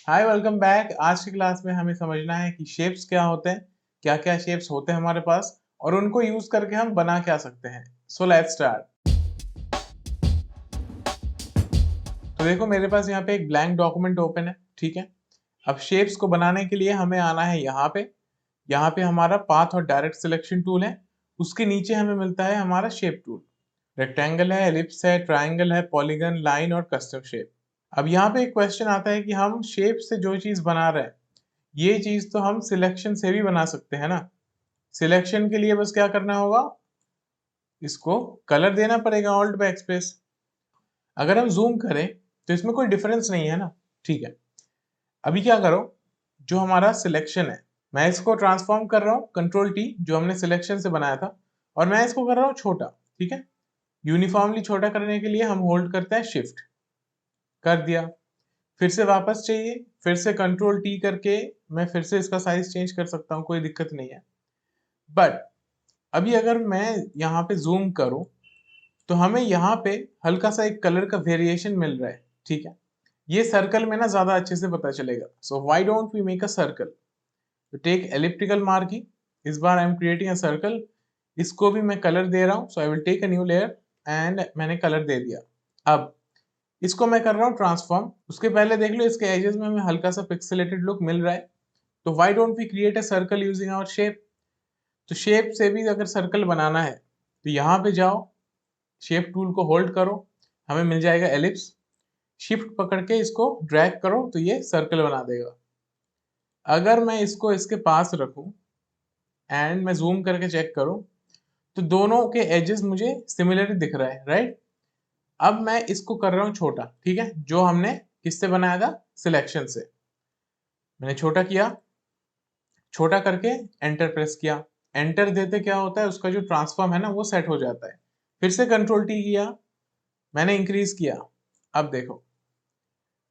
हाय, welcome back. आज की class में हमें समझना है कि शेप्स क्या होते हैं, क्या क्या शेप्स होते हैं हमारे पास और उनको यूज करके हम बना क्या सकते हैं। So let's start. तो देखो, मेरे पास यहाँ पे एक ब्लैंक डॉक्यूमेंट ओपन है, ठीक है। अब शेप्स को बनाने के लिए हमें आना है यहाँ पे हमारा पाथ और डायरेक्ट सिलेक्शन टूल है। उसके नीचे हमें मिलता है हमारा शेप टूल। रेक्टेंगल है, एलिप्स है, ट्राइंगल है, पॉलीगन, लाइन और कस्टम शेप। अब यहाँ पे एक क्वेश्चन आता है कि हम शेप से जो चीज बना रहे हैं, ये चीज तो हम सिलेक्शन से भी बना सकते हैं ना। सिलेक्शन के लिए बस क्या करना होगा, इसको कलर देना पड़ेगा, ऑल्ट बैकस्पेस। अगर हम जूम करें तो इसमें कोई डिफरेंस नहीं है ना, ठीक है। अभी क्या करो, जो हमारा सिलेक्शन है मैं इसको ट्रांसफॉर्म कर रहा हूँ कंट्रोल टी, जो हमने सिलेक्शन से बनाया था, और मैं इसको कर रहा हूँ छोटा, ठीक है। यूनिफॉर्मली छोटा करने के लिए हम होल्ड करते हैं शिफ्ट, कर दिया। फिर से वापस चाहिए, फिर से कंट्रोल टी करके मैं फिर से इसका साइज चेंज कर सकता हूँ, कोई दिक्कत नहीं है। बट अभी अगर मैं यहाँ पे जूम करूं तो हमें यहाँ पे हल्का सा एक कलर का वेरिएशन मिल रहा है, ठीक है। ये सर्कल में ना ज्यादा अच्छे से पता चलेगा। So why don't we make a circle, तो टेक एलिप्टिकल मार्किंग। इस बार I am creating a circle. इसको भी मैं कलर दे रहा हूँ, so I will take a new layer and मैंने कलर दे दिया। अब इसको मैं कर रहा हूँ ट्रांसफॉर्म। उसके पहले देख लो, इसके एजेस में हमें हल्का सा पिक्सेलेटेड लुक मिल रहा है। तो why don't we create a circle using our shape. तो शेप से भी अगर सर्कल बनाना है तो यहाँ पे जाओ, शेप टूल को होल्ड करो, हमें मिल जाएगा एलिप्स। शिफ्ट पकड़ के इसको ड्रैग करो तो ये सर्कल बना देगा। अगर मैं इसको इसके पास रखूं एंड मैं जूम करके चेक करूं तो दोनों के एजेस मुझे सिमिलर दिख रहा है, राइट। अब मैं इसको कर रहा हूं छोटा, ठीक है, जो हमने किससे बनाया था, सिलेक्शन से। मैंने छोटा किया, छोटा करके एंटर प्रेस किया। एंटर देते क्या होता है, उसका जो ट्रांसफॉर्म है ना वो सेट हो जाता है। फिर से कंट्रोल टी किया, मैंने इंक्रीज किया। अब देखो,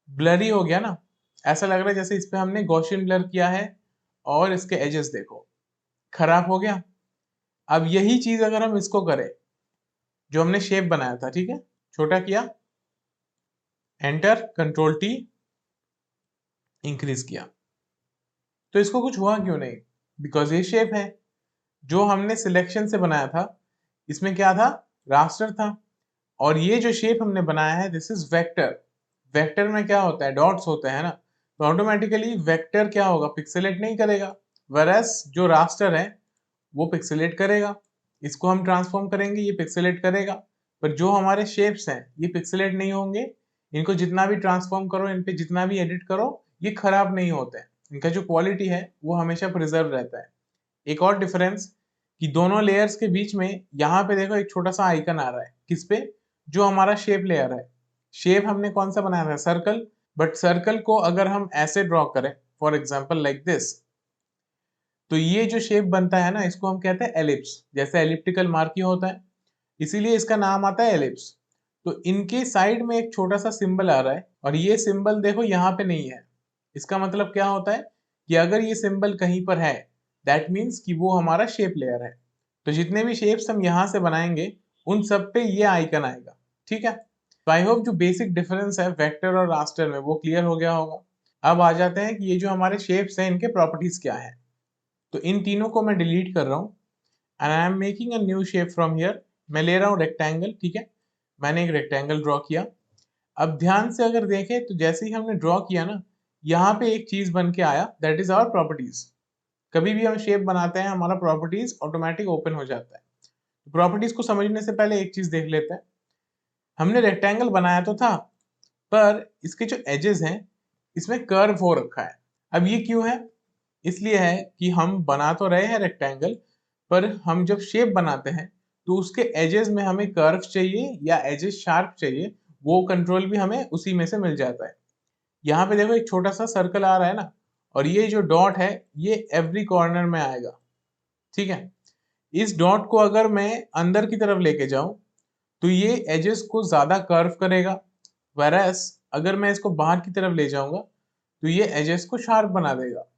ब्लरी हो गया ना, ऐसा लग रहा है जैसे इस पे हमने गॉसियन ब्लर किया है। और इसके एजेस देखो, खराब हो गया। अब यही चीज अगर हम इसको करें, जो हमने शेप बनाया था, ठीक है, छोटा किया, एंटर, कंट्रोल टी, इंक्रीज किया, तो इसको कुछ हुआ क्यों नहीं? बिकॉज ये शेप है जो हमने सिलेक्शन से बनाया था। इसमें क्या था, रास्टर था। और ये जो शेप हमने बनाया है, दिस इज वेक्टर। वेक्टर में क्या होता है, डॉट्स होते हैं ना। तो ऑटोमेटिकली वेक्टर क्या होगा, पिक्सेलेट नहीं करेगा। वरस जो रास्टर है वो पिक्सेलेट करेगा। इसको हम ट्रांसफॉर्म करेंगे, ये पिक्सेलेट करेगा। पर जो हमारे शेप्स हैं ये पिक्सेलेट नहीं होंगे। इनको जितना भी ट्रांसफॉर्म करो, इन पे जितना भी एडिट करो, ये खराब नहीं होते हैं। इनका जो क्वालिटी है वो हमेशा प्रिजर्व रहता है। एक और डिफरेंस, कि दोनों लेयर्स के बीच में यहाँ पे देखो एक छोटा सा आइकन आ रहा है, किस पे, जो हमारा शेप लेयर है। शेप हमने कौन सा बनाया था, सर्कल। बट सर्कल को अगर हम ऐसे ड्रॉ करें, फॉर एग्जाम्पल लाइक दिस, तो ये जो शेप बनता है ना, इसको हम कहते हैं एलिप्स। जैसे एलिप्टिकल मार्किंग होता है, इसीलिए इसका नाम आता है एलिप्स। तो इनके साइड में एक छोटा सा सिंबल आ रहा है, और ये सिंबल देखो यहाँ पे नहीं है। इसका मतलब क्या होता है, कि अगर ये सिंबल कहीं पर है, दैट मीन्स कि वो हमारा शेप लेयर है। तो जितने भी शेप्स हम यहाँ से बनाएंगे, उन सब पे ये आइकन आएगा, ठीक है। तो आई होप जो बेसिक डिफरेंस है वेक्टर और रास्टर में वो क्लियर हो गया होगा। अब आ जाते हैं कि ये जो हमारे शेप्स हैं इनके प्रॉपर्टीज क्या है। तो इन तीनों को मैं डिलीट कर रहा हूँ and I am making a new shape from here. मैं ले रहा हूँ रेक्टेंगल, ठीक है। मैंने एक रेक्टेंगल ड्रॉ किया। अब ध्यान से अगर देखें तो जैसे ही हमने ड्रॉ किया ना, यहाँ पे एक चीज बन के आया, दैट इज आवर प्रॉपर्टीज। कभी भी हम शेप बनाते हैं हमारा प्रॉपर्टीज ऑटोमेटिक ओपन हो जाता है। प्रॉपर्टीज को समझने से पहले एक चीज देख लेते हैं। हमने रेक्टेंगल बनाया तो था, पर इसके जो एजेस हैं इसमें कर्व हो रखा है। अब ये क्यों है, इसलिए है कि हम बना तो रहे हैं रेक्टेंगल, पर हम जब शेप बनाते हैं तो उसके एजेस में हमें कर्व चाहिए या एजेस शार्प चाहिए। वो कंट्रोल भी हमें उसी में से मिल जाता है। यहाँ पे देखो एक छोटा सा सर्कल आ रहा है ना, और ये जो डॉट है ये एवरी कॉर्नर में आएगा, ठीक है। इस डॉट को अगर मैं अंदर की तरफ लेके जाऊं तो ये एजेस को ज्यादा कर्व करेगा। वेरएस अगर मैं इसको बाहर की तरफ ले जाऊंगा तो ये एजेस को शार्प बना देगा।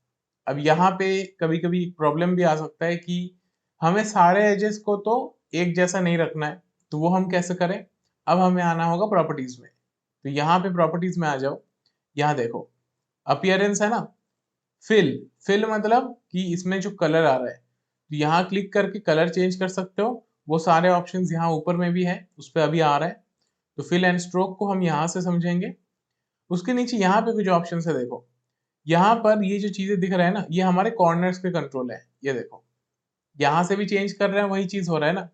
अब यहाँ पे कभी कभी प्रॉब्लम भी आ सकता है कि हमें सारे एजेस को तो एक जैसा नहीं रखना है, तो वो हम कैसे करें। अब हमें आना होगा प्रॉपर्टीज में। तो यहाँ पे प्रॉपर्टीज में आ जाओ। यहाँ देखो, अपीयरेंस है ना, फिल, फिल मतलब कि इसमें जो कलर आ रहा है, तो यहाँ क्लिक करके कलर चेंज कर सकते हो। वो सारे ऑप्शंस यहाँ ऊपर में भी है, उस पर अभी आ रहा है। तो फिल एंड स्ट्रोक को हम यहाँ से समझेंगे। उसके नीचे यहाँ पे कुछ ऑप्शन है, देखो यहाँ पर ये जो चीजें दिख रहा है ना, ये हमारे कॉर्नर्स के कंट्रोल है। ये देखो यहाँ से भी चेंज कर रहे हैं, वही चीज हो रहा है ना,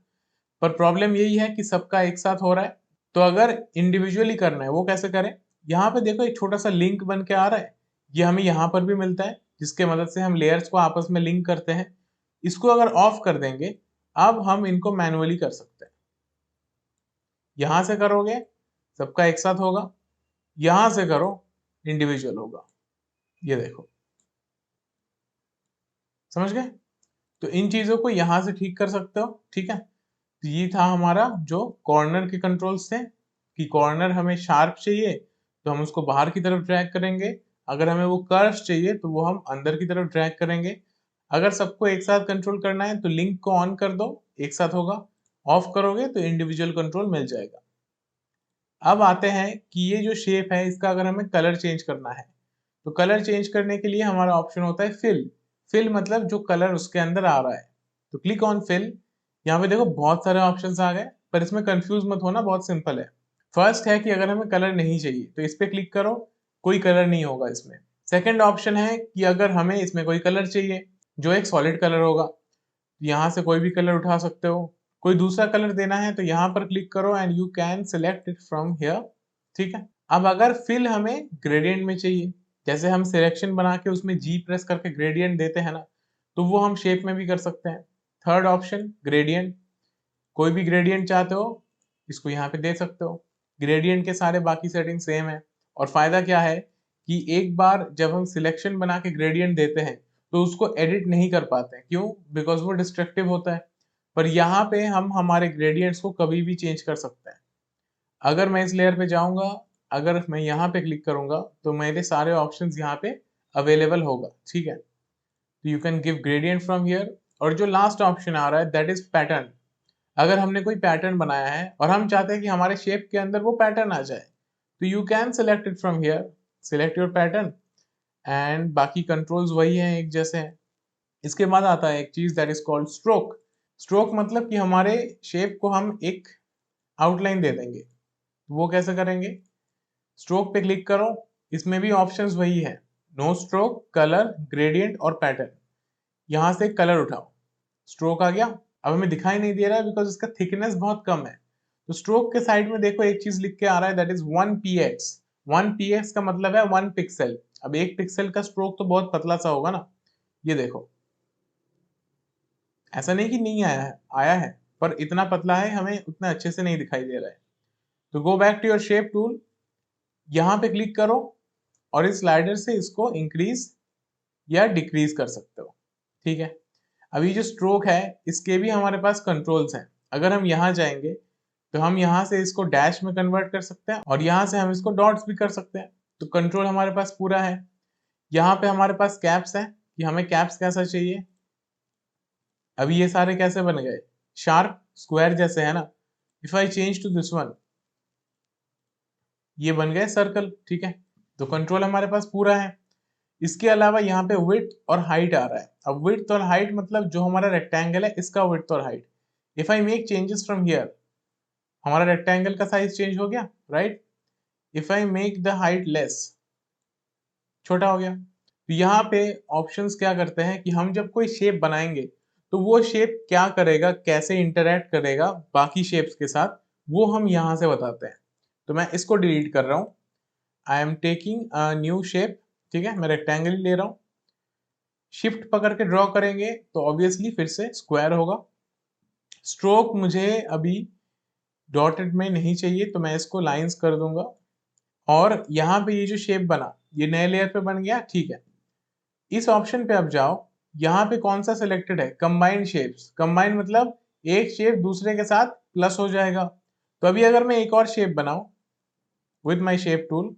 पर प्रॉब्लम यही है कि सबका एक साथ हो रहा है। तो अगर इंडिविजुअली करना है वो कैसे करें, यहाँ पे देखो एक छोटा सा लिंक बन के आ रहा है, ये हमें यहाँ पर भी मिलता है, जिसके मदद से हम लेयर्स को आपस में लिंक करते हैं। इसको अगर ऑफ कर देंगे, अब हम इनको मैनुअली कर सकते हैं। यहां से करोगे सबका एक साथ होगा, यहां से करो इंडिविजुअल होगा। ये देखो, समझ गए? तो इन चीजों को यहां से ठीक कर सकते हो, ठीक है। तो ये था हमारा जो कॉर्नर के कंट्रोल्स थे, कि कॉर्नर हमें शार्प चाहिए तो हम उसको बाहर की तरफ ड्रैग करेंगे, अगर हमें वो कर्व चाहिए तो वो हम अंदर की तरफ ड्रैग करेंगे। अगर सबको एक साथ कंट्रोल करना है तो लिंक को ऑन कर दो, एक साथ होगा। ऑफ करोगे तो इंडिविजुअल कंट्रोल मिल जाएगा। अब आते हैं कि ये जो शेप है इसका अगर हमें कलर चेंज करना है, तो कलर चेंज करने के लिए हमारा ऑप्शन होता है फिल। फिल मतलब जो कलर उसके अंदर आ रहा है, तो क्लिक ऑन फिल। यहाँ पे देखो बहुत सारे ऑप्शंस आ गए, पर इसमें कंफ्यूज मत होना, बहुत सिंपल है। फर्स्ट है कि अगर हमें कलर नहीं चाहिए तो इस पे क्लिक करो, कोई कलर नहीं होगा इसमें। सेकंड ऑप्शन है कि अगर हमें इसमें कोई कलर चाहिए जो एक सॉलिड कलर होगा, यहाँ से कोई भी कलर उठा सकते हो। कोई दूसरा कलर देना है तो यहाँ पर क्लिक करो and you can select it from here, ठीक है। अब अगर फिल हमें ग्रेडियंट में चाहिए, जैसे हम सिलेक्शन बना के उसमें जी प्रेस करके ग्रेडियंट देते हैं ना, तो वो हम शेप में भी कर सकते हैं। थर्ड ऑप्शन ग्रेडियंट, कोई भी ग्रेडियंट चाहते हो इसको यहाँ पे दे सकते हो। ग्रेडियंट के सारे बाकी सेटिंग सेम है। और फायदा क्या है कि एक बार जब हम सिलेक्शन बना के ग्रेडियंट देते हैं तो उसको एडिट नहीं कर पाते हैं, क्यों? बिकॉज वो डिस्ट्रक्टिव होता है। पर यहाँ पे हम हमारे ग्रेडियंट्स को कभी भी चेंज कर सकते हैं। अगर मैं इस लेयर पे जाऊंगा, अगर मैं यहाँ पे क्लिक करूंगा तो मेरे सारे ऑप्शंस यहाँ पे अवेलेबल होगा, ठीक है। तो you can give gradient from here. और जो लास्ट ऑप्शन आ रहा है दैट इज पैटर्न। अगर हमने कोई पैटर्न बनाया है और हम चाहते हैं कि हमारे शेप के अंदर वो पैटर्न आ जाए, तो you can select it from here, select your pattern. And बाकी कंट्रोल्स वही हैं, एक जैसे हैं। इसके बाद आता है एक चीज that is called stroke. Stroke मतलब कि हमारे शेप को हम एक आउटलाइन दे देंगे। वो कैसे करेंगे? स्ट्रोक पे क्लिक करो, इसमें भी ऑप्शंस वही है, नो स्ट्रोक, कलर, ग्रेडियंट और पैटर्न। यहां से कलर उठाओ, स्ट्रोक आ गया। अब हमें दिखाई नहीं दे रहा है बिकॉज इसका थिकनेस बहुत कम है। तो स्ट्रोक के साइड में देखो एक चीज लिख के आ रहा है दैट इज 1 px। 1 px का मतलब है 1 पिक्सल। अब 1 पिक्सल का स्ट्रोक तो बहुत पतला सा होगा ना, ये देखो, ऐसा नहीं कि नहीं आया है, आया है, पर इतना पतला है हमें उतना अच्छे से नहीं दिखाई दे रहा है। तो go back to your shape tool, यहाँ पे क्लिक करो और इस स्लाइडर से इसको इंक्रीज या डिक्रीज कर सकते हो, ठीक है। अभी जो स्ट्रोक है इसके भी हमारे पास कंट्रोल्स हैं। अगर हम यहाँ जाएंगे तो हम यहाँ से इसको डैश में कन्वर्ट कर सकते हैं और यहाँ से हम इसको डॉट्स भी कर सकते हैं। तो कंट्रोल हमारे पास पूरा है। यहाँ पे हमारे पास कैप्स है कि हमें कैप्स कैसा चाहिए। अभी ये सारे कैसे बन गए? शार्प स्क्वायर जैसे है ना। If I change to this one, ये बन गए सर्कल, ठीक है। तो कंट्रोल हमारे पास पूरा है। इसके अलावा यहाँ पे विड्थ और हाइट आ रहा है। अब विड्थ और हाइट मतलब जो हमारा रेक्टेंगल है इसका विड्थ और height. If I make changes from here, हमारा रेक्टेंगल का साइज चेंज हो गया, right. If I make the height less, छोटा हो गया। तो यहाँ पे ऑप्शंस क्या करते हैं कि हम जब कोई शेप बनाएंगे तो वो शेप क्या करेगा, कैसे इंटरैक्ट करेगा बाकी शेप्स के साथ, वो हम यहाँ से बताते हैं। तो मैं इसको डिलीट कर रहा हूँ। I am taking a new shape, ठीक है, मैं रेक्टेंगल ही ले रहा हूँ। शिफ्ट पकड़ के ड्रॉ करेंगे तो ऑब्वियसली फिर से स्क्वायर होगा। स्ट्रोक मुझे अभी डॉटेड में नहीं चाहिए तो मैं इसको लाइंस कर दूंगा। और यहाँ पे ये जो शेप बना ये नए लेयर पे बन गया, ठीक है। इस ऑप्शन पे अब जाओ, यहाँ पे कौन सा सिलेक्टेड है? Combined shapes. कंबाइंड मतलब एक शेप दूसरे के साथ प्लस हो जाएगा। तो अभी अगर मैं एक और शेप बनाऊं विद माय शेप टूल,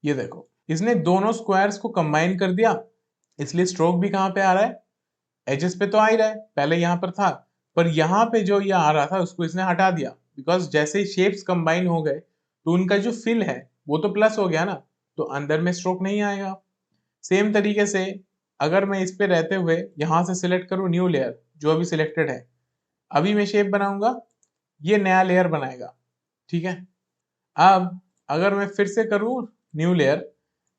ये देखो इसने दोनों स्क्वायर्स को कंबाइन कर दिया, इसलिए स्ट्रोक भी कहाँ पे आ रहा है? एजेस पे तो आ ही रहा है, पहले यहाँ पर था, पर यहाँ पे जो ये आ रहा था उसको इसने हटा दिया। बिकॉज जैसे ही शेप्स कंबाइन हो गए तो उनका जो फिल है वो तो प्लस हो गया ना, तो अंदर में स्ट्रोक नहीं आएगा। सेम तरीके से अगर मैं इस पे रहते हुए यहाँ से सिलेक्ट करूँ न्यू लेयर, जो अभी सिलेक्टेड है, अभी मैं शेप बनाऊंगा, ये नया लेयर बनाएगा, ठीक है। अब अगर मैं फिर से करूँ न्यू लेयर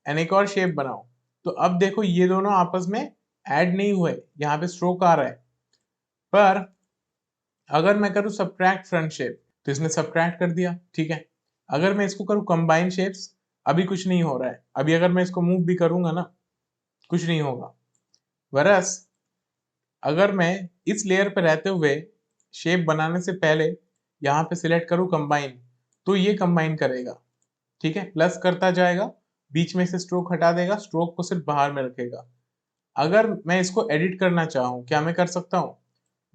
एंड एक और शेप बनाऊं, तो अब देखो ये दोनों आपस में ऐड नहीं हुए, यहाँ पे स्ट्रोक आ रहा है। पर अगर मैं करूँ सब्ट्रैक्ट फ्रंट शेप, तो इसने सब्ट्रैक्ट कर दिया, ठीक है। अगर मैं इसको करूँ कंबाइन शेप्स, अभी कुछ नहीं हो रहा है। अभी अगर मैं इसको मूव भी करूंगा ना, कुछ नहीं होगा। वरस अगर मैं इस लेयर पे रहते हुए शेप बनाने से पहले यहाँ पे सिलेक्ट करूँ कंबाइन, तो ये कंबाइन करेगा, ठीक है, प्लस करता जाएगा, बीच में से स्ट्रोक हटा देगा, स्ट्रोक को सिर्फ बाहर में रखेगा। अगर मैं इसको एडिट करना चाहूँ, क्या मैं कर सकता हूँ?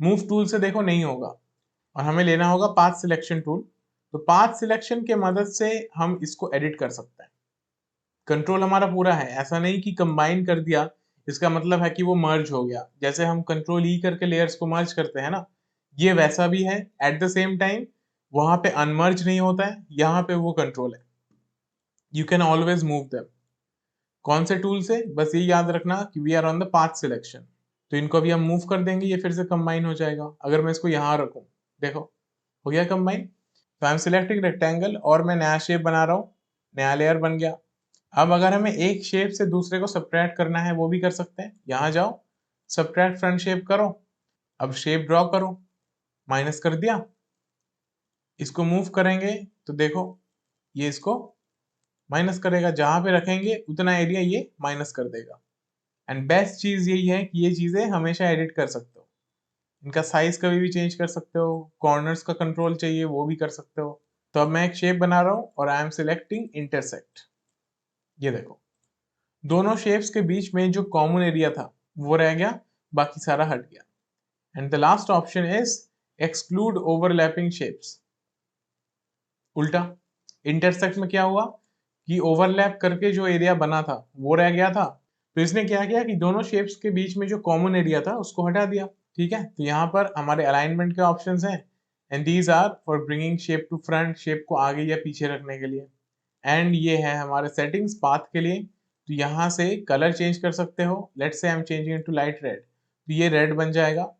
मूव टूल से देखो नहीं होगा, और हमें लेना होगा पाथ सिलेक्शन टूल। तो पाथ सिलेक्शन के मदद से हम इसको एडिट कर सकते हैं। कंट्रोल हमारा पूरा है, ऐसा नहीं कि कंबाइन कर दिया इसका मतलब है कि वो मर्ज हो गया। जैसे हम कंट्रोल ई करके लेयर्स को मर्ज करते हैं ना, ये वैसा भी है। एट द सेम टाइम वहां पे अनमर्ज नहीं होता है, यहाँ पे वो कंट्रोल है। You can always move them. कौन से टूल से? बस ये याद रखना कि we are on the path selection. तो इनको भी हम मूव कर देंगे, ये फिर से कंबाइन हो जाएगा। अगर मैं इसको यहाँ रखूं, देखो हो गया कंबाइन। तो आई एम सिलेक्टिंग रेक्टेंगल और मैं नया शेप बना रहा हूँ, नया लेयर बन गया। अब अगर हमें एक शेप से दूसरे को सब्ट्रैक्ट करना है, वो भी कर सकते हैं। यहाँ जाओ, सब्ट्रैक्ट फ्रंट शेप करो, अब शेप ड्रॉ करो, माइनस कर दिया। इसको मूव करेंगे तो देखो ये इसको माइनस करेगा, जहां पे रखेंगे उतना एरिया ये माइनस कर देगा। एंड बेस्ट चीज यही है कि ये चीजें हमेशा एडिट कर सकते हो, इनका साइज कभी भी चेंज कर सकते हो, कॉर्नर्स का कंट्रोल चाहिए वो भी कर सकते हो। तो अब मैं एक शेप बना रहा हूँ और आई एम सिलेक्टिंग इंटरसेक्ट। ये देखो दोनों शेप्स के बीच में जो कॉमन एरिया था वो रह गया, बाकी सारा हट गया। And the last option is exclude overlapping shapes. उल्टा, इंटरसेक्ट में क्या हुआ कि ओवरलैप करके जो एरिया बना था वो रह गया था, तो इसने क्या किया कि दोनों शेप्स के बीच में जो कॉमन एरिया था उसको हटा दिया, ठीक है। तो यहाँ पर हमारे अलाइनमेंट के ऑप्शंस हैं, and these are for bringing shape to front, shape को आगे या पीछे रखने के लिए। एंड ये है हमारे सेटिंग्स पाथ के लिए। तो यहाँ से कलर चेंज कर सकते हो, let's say I am changing it to light red, तो ये रेड बन जाएगा।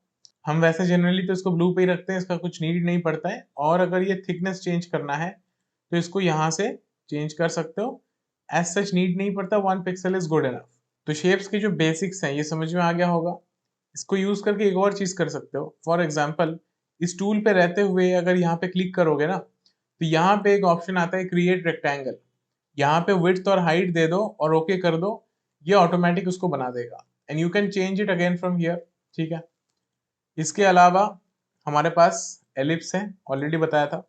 हम वैसे जनरली तो इसको ब्लू पे ही रखते हैं, इसका कुछ नीड नहीं पड़ता है। और अगर ये थिकनेस चेंज करना है तो इसको यहाँ से चेंज कर सकते हो, एज सच नीड नहीं पड़ता, 1 पिक्सल इज गुड इनफ। तो शेप्स के जो बेसिक्स हैं ये समझ में आ गया होगा। इसको यूज करके एक और चीज कर सकते हो। फॉर एग्जाम्पल, इस टूल पे रहते हुए अगर यहाँ पे क्लिक करोगे ना, तो यहाँ पे एक ऑप्शन आता है क्रिएट रेक्टेंगल। यहाँ पे विड्थ और हाइट दे दो और ओके कर दो, ये ऑटोमेटिक उसको बना देगा। And you can change it again from here, ठीक है। इसके अलावा हमारे पास एलिप्स है, ऑलरेडी बताया था।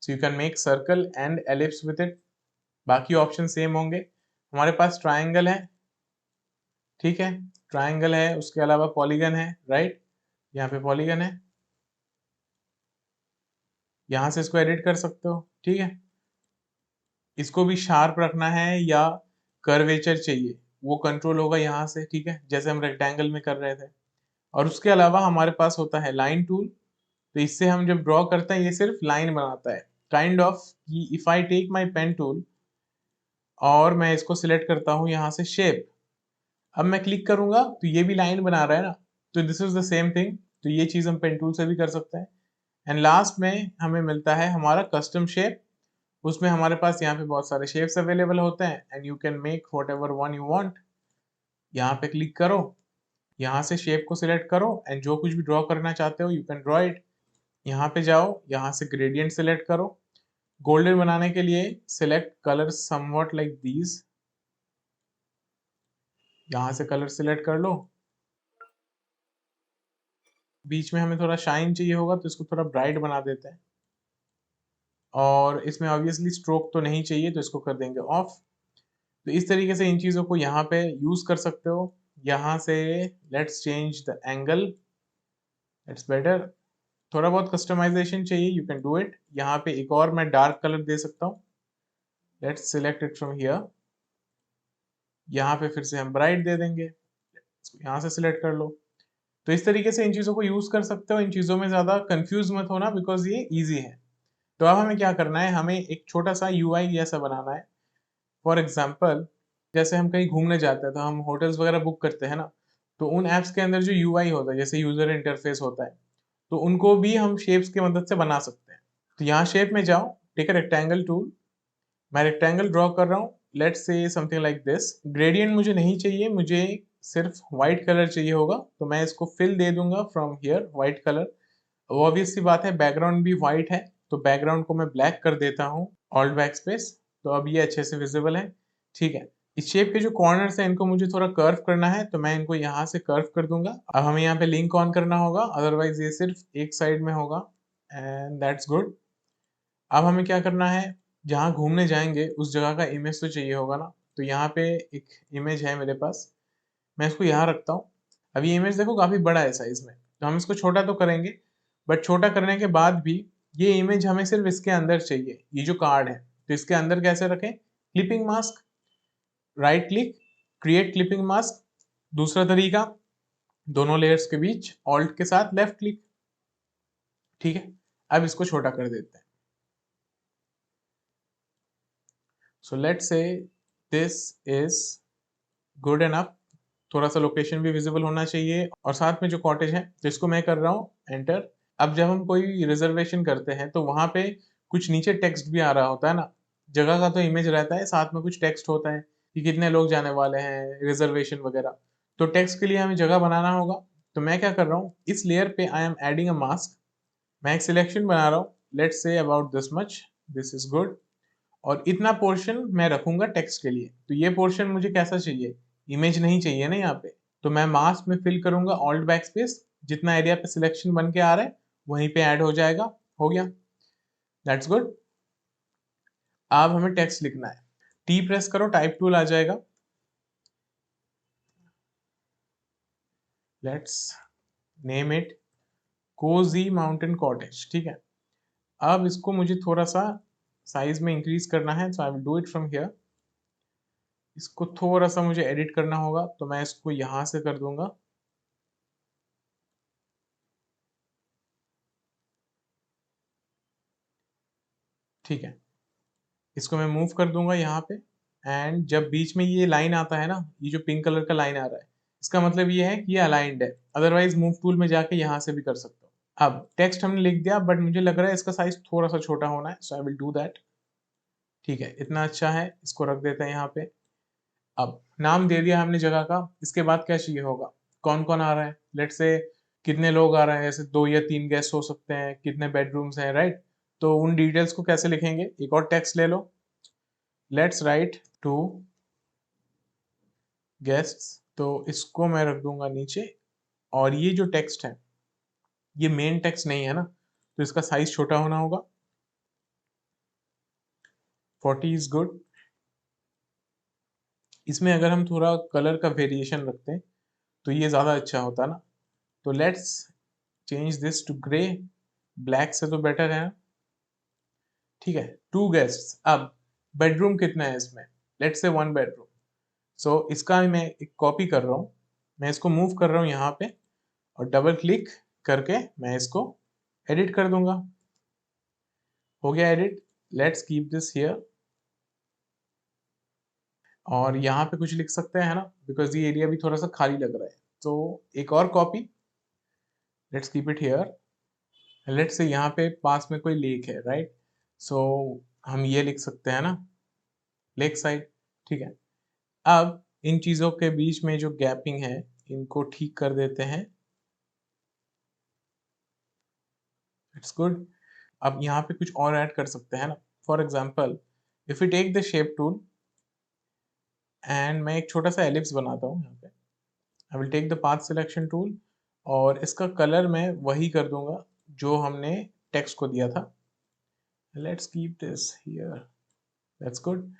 So you can make circle and ellipse with it. बाकी ऑप्शन सेम होंगे। हमारे पास ट्राइंगल है, ठीक है, ट्राइंगल है। उसके अलावा पॉलीगन है, राइट, यहाँ पे पॉलीगन है, यहाँ से इसको एडिट कर सकते हो, ठीक है। इसको भी शार्प रखना है या कर्वेचर चाहिए, वो कंट्रोल होगा यहाँ से, ठीक है, जैसे हम रेक्टेंगल में कर रहे थे। और उसके अलावा हमारे पास होता है लाइन टूल। तो इससे हम जब ड्रॉ करते हैं ये सिर्फ लाइन बनाता है, काइंड ऑफ कि if I take my pen tool और मैं इसको सिलेक्ट करता हूँ यहाँ से शेप, अब मैं क्लिक करूंगा तो ये भी लाइन बना रहा है ना, तो this is the same thing. तो ये चीज हम पेन टूल से भी कर सकते हैं। एंड लास्ट में हमें मिलता है हमारा कस्टम शेप। उसमें हमारे पास यहाँ पे बहुत सारे शेप्स अवेलेबल होते हैं, and you can make what ever one you want. यहाँ पे क्लिक करो, यहाँ से शेप को सिलेक्ट करो, एंड जो कुछ भी ड्रॉ करना चाहते हो यू कैन ड्रॉ इट। यहाँ पे जाओ, यहाँ से ग्रेडियंट सिलेक्ट करो। गोल्डन बनाने के लिए select colour somewhat like these, यहाँ से कलर सिलेक्ट कर लो। बीच में हमें थोड़ा शाइन चाहिए होगा तो इसको थोड़ा ब्राइट बना देते हैं। और इसमें ऑब्वियसली स्ट्रोक तो नहीं चाहिए तो इसको कर देंगे ऑफ। तो इस तरीके से इन चीज़ों को यहाँ पे यूज कर सकते हो। यहाँ से let's change the angle, it's better. थोड़ा बहुत कस्टमाइजेशन चाहिए, यू कैन डू इट। यहाँ पे एक और मैं डार्क कलर दे सकता हूँ, let's select it from here. यहाँ पे फिर से हम ब्राइट दे देंगे, यहाँ से सिलेक्ट कर लो। तो इस तरीके से इन चीज़ों को यूज कर सकते हो। इन चीज़ों में ज़्यादा कंफ्यूज मत होना, बिकॉज ये ईजी है। तो अब हमें क्या करना है, हमें एक छोटा सा यूआई जैसा बनाना है। फॉर एग्जाम्पल जैसे हम कहीं घूमने जाते हैं तो हम होटल्स वगैरह बुक करते हैं ना, तो उन ऐप्स के अंदर जो यूआई होता है, जैसे यूजर इंटरफेस होता है, तो उनको भी हम शेप्स की मदद से बना सकते हैं। तो यहाँ शेप में जाओ, टेक अ रेक्टेंगल टूल, मैं रेक्टेंगल ड्रॉ कर रहा हूँ, let's say something like this. Gradient मुझे नहीं चाहिए, मुझे सिर्फ व्हाइट कलर चाहिए होगा, तो मैं इसको फिल दे दूंगा from here white colour. Obvious सी बात है, बैकग्राउंड भी व्हाइट है, तो बैकग्राउंड को मैं ब्लैक कर देता हूँ, ऑल्ट बैक स्पेस, तो अब ये अच्छे से विजिबल है। ठीक है, इस शेप के जो कॉर्नर्स हैं इनको मुझे थोड़ा कर्व करना है, तो मैं इनको यहाँ से कर्व कर दूंगा। अब हमें यहाँ पे लिंक ऑन करना होगा, अदरवाइज ये सिर्फ एक साइड में होगा, एंड दैट्स गुड। अब हमें क्या करना है, जहाँ घूमने जाएंगे उस जगह का इमेज तो चाहिए होगा ना, तो यहाँ पे एक इमेज है मेरे पास, मैं इसको यहाँ रखता हूँ। अब ये इमेज देखो काफी बड़ा है साइज में, तो हम इसको छोटा तो करेंगे, बट छोटा करने के बाद भी ये इमेज हमें सिर्फ इसके अंदर चाहिए, ये जो कार्ड है, तो इसके अंदर कैसे रखें, clipping mask, right click, create clipping mask. दूसरा तरीका, दोनों लेयर्स के बीच ऑल्ट के साथ लेफ्ट क्लिक। ठीक है, अब इसको छोटा कर देते हैं। So let's say this is good enough, थोड़ा सा लोकेशन भी विजिबल होना चाहिए, और साथ में जो कॉटेज है जिसको मैं कर रहा हूँ एंटर। अब जब हम कोई रिजर्वेशन करते हैं तो वहां पे कुछ नीचे टेक्स्ट भी आ रहा होता है ना, जगह का तो इमेज रहता है, साथ में कुछ टेक्स्ट होता है कि कितने लोग जाने वाले हैं, रिजर्वेशन वगैरह। तो टेक्स्ट के लिए हमें जगह बनाना होगा, तो मैं क्या कर रहा हूँ, इस लेयर पे I am adding a mask, मैं एक सिलेक्शन बना रहा हूँ, let's say about this much, this is good, और इतना पोर्शन मैं रखूंगा टेक्स्ट के लिए। तो ये पोर्शन मुझे कैसा चाहिए, इमेज नहीं चाहिए ना यहाँ पे, तो मैं मास्क में फिल करूंगा ऑल्ट बैक स्पेस, जितना एरिया पे सिलेक्शन बन के आ रहा है वहीं पे ऐड हो जाएगा, हो गया, दैट्स गुड। अब हमें टेक्स्ट लिखना है, टी प्रेस करो, टाइप टूल आ जाएगा, let's name it cosy mountain cottage. ठीक है, अब इसको मुझे थोड़ा सा साइज में इंक्रीज करना है, so I will do it from here. इसको थोड़ा सा मुझे एडिट करना होगा, तो मैं इसको यहां से कर दूंगा, ठीक है, इसको मैं मूव कर दूंगा यहाँ पे। एंड जब बीच में ये लाइन आता है ना, ये जो पिंक कलर का लाइन आ रहा है, इसका मतलब ये है कि ये अलाइंड है, अदरवाइज मूव टूल में जाके यहाँ से भी कर सकते हो। अब टेक्स्ट हमने लिख दिया, बट मुझे लग रहा है इसका साइज थोड़ा सा छोटा होना है, so I will do that. ठीक है, इतना अच्छा है, इसको रख देते हैं यहाँ पे। अब नाम दे दिया हमने जगह का, इसके बाद क्या चाहिए होगा, कौन कौन आ रहा है, लेट से कितने लोग आ रहे हैं, जैसे 2 या 3 गेस्ट हो सकते हैं, कितने बेडरूम्स हैं, राइट। तो उन डिटेल्स को कैसे लिखेंगे, एक और टेक्स्ट ले लो, लेट्स राइट टू गेस्ट्स, तो इसको मैं रख दूंगा नीचे। और ये जो टेक्स्ट है ये मेन टेक्स्ट नहीं है ना, तो इसका साइज छोटा होना होगा, 40 इज गुड। इसमें अगर हम थोड़ा कलर का वेरिएशन रखते हैं तो ये ज़्यादा अच्छा होता ना, तो let's change this to grey, black से तो बेटर है। ठीक है, 2 गेस्ट्स, अब बेडरूम कितना है इसमें, लेट्स से 1 बेडरूम। सो इसका मैं एक कॉपी कर रहा हूँ, मैं इसको मूव कर रहा हूँ यहाँ पे, और डबल क्लिक करके मैं इसको एडिट कर दूंगा, हो गया edit. Let's keep this here, और यहाँ पे कुछ लिख सकते हैं ना, बिकॉज ये एरिया भी थोड़ा सा खाली लग रहा है, तो एक और copy, let's keep it here. Let's say यहाँ पे पास में कोई लेक है, राइट, सो हम ये लिख सकते हैं ना, लेक साइड। ठीक है, अब इन चीजों के बीच में जो गैपिंग है इनको ठीक कर देते हैं, इट्स गुड। अब यहाँ पे कुछ और ऐड कर सकते हैं ना, for example if you take the shape tool, and मैं एक छोटा सा एलिप्स बनाता हूँ यहाँ पे, I will take the path selection tool, और इसका कलर मैं वही कर दूंगा जो हमने टेक्स्ट को दिया था, let's keep this here, that's good.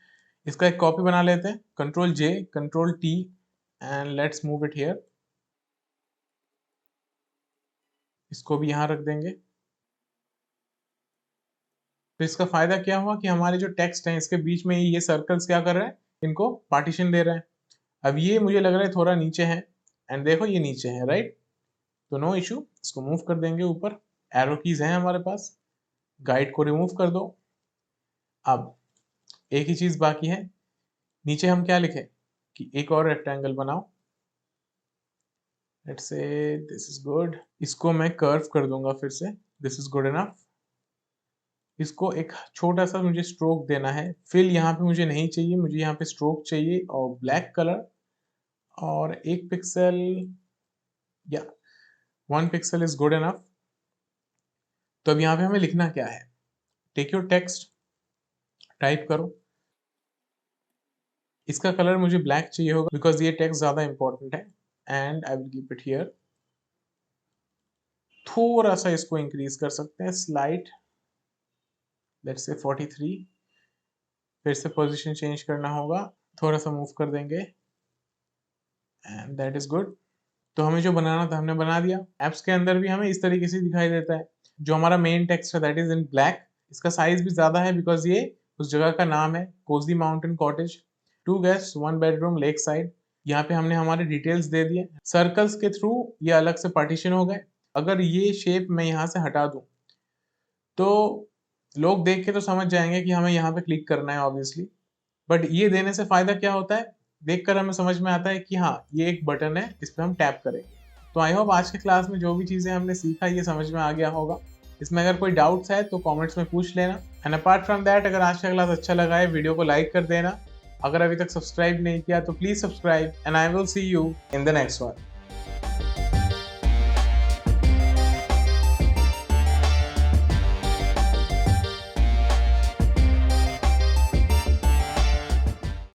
इसका एक कॉपी बना लेते हैं, control J, control T, and let's move it here, इसको भी यहाँ रख देंगे। तो इसका फायदा क्या हुआ कि हमारे जो टेक्स्ट हैं इसके बीच में ये सर्कल्स क्या कर रहे हैं, इनको पार्टीशन दे रहे हैं। अब ये मुझे लग रहा है थोड़ा नीचे है, एंड देखो ये नीचे है, राइट, तो नो इशू, इसको मूव कर देंगे ऊपर, एरो कीज हैं हमारे पास, गाइड को रिमूव कर दो। अब एक ही चीज बाकी है, नीचे हम क्या लिखें कि एक और रेक्टेंगल बनाओ, let's say this is good. इसको मैं कर्व कर दूंगा फिर से, दिस इज गुड इनफ। इसको एक छोटा सा मुझे स्ट्रोक देना है, फिल यहाँ पे मुझे नहीं चाहिए, मुझे यहाँ पे स्ट्रोक चाहिए और ब्लैक कलर, और 1 पिक्सल या 1 पिक्सल इज गुड इनफ। तो अब यहाँ पे हमें लिखना क्या है, टेक योर टेक्स्ट, टाइप करो। इसका कलर मुझे ब्लैक चाहिए होगा बिकॉज ये टेक्स्ट ज्यादा इंपॉर्टेंट है, and I will keep it here. थोड़ा सा इसको इंक्रीज कर सकते हैं, स्लाइड, लेट्स से 43। फिर से पोजीशन चेंज करना होगा, थोड़ा सा मूव कर देंगे, एंड दैट इज गुड। तो हमें जो बनाना था हमने बना दिया। एप्स के अंदर भी हमें इस तरीके से दिखाई देता है। जो हमारा मेन टेक्स्ट है दैट इज इन ब्लैक। इसका साइज भी ज्यादा है बिकॉज ये उस जगह का नाम है, cosy mountain cottage, 2 guest 1 bedroom lake side. यहाँ पे हमने हमारे डिटेल्स दे दिए। सर्कल्स के थ्रू ये अलग से पार्टीशन हो गए। अगर ये शेप मैं यहाँ से हटा दूं तो लोग देख के तो समझ जाएंगे कि हमें यहाँ पे क्लिक करना है ऑब्वियसली, बट ये देने से फायदा क्या होता है, देखकर हमें समझ में आता है कि हाँ ये एक बटन है, इस पर हम टैप करेंगे। तो आई होप आज के क्लास में जो भी चीज़ें हमने सीखा ये समझ में आ गया होगा। इसमें अगर कोई डाउट्स है तो कमेंट्स में पूछ लेना। एंड अपार्ट फ्रॉम दैट, अगर आज का क्लास अच्छा लगा है वीडियो को लाइक कर देना। अगर अभी तक सब्सक्राइब नहीं किया तो please subscribe, and I will see you in the next one.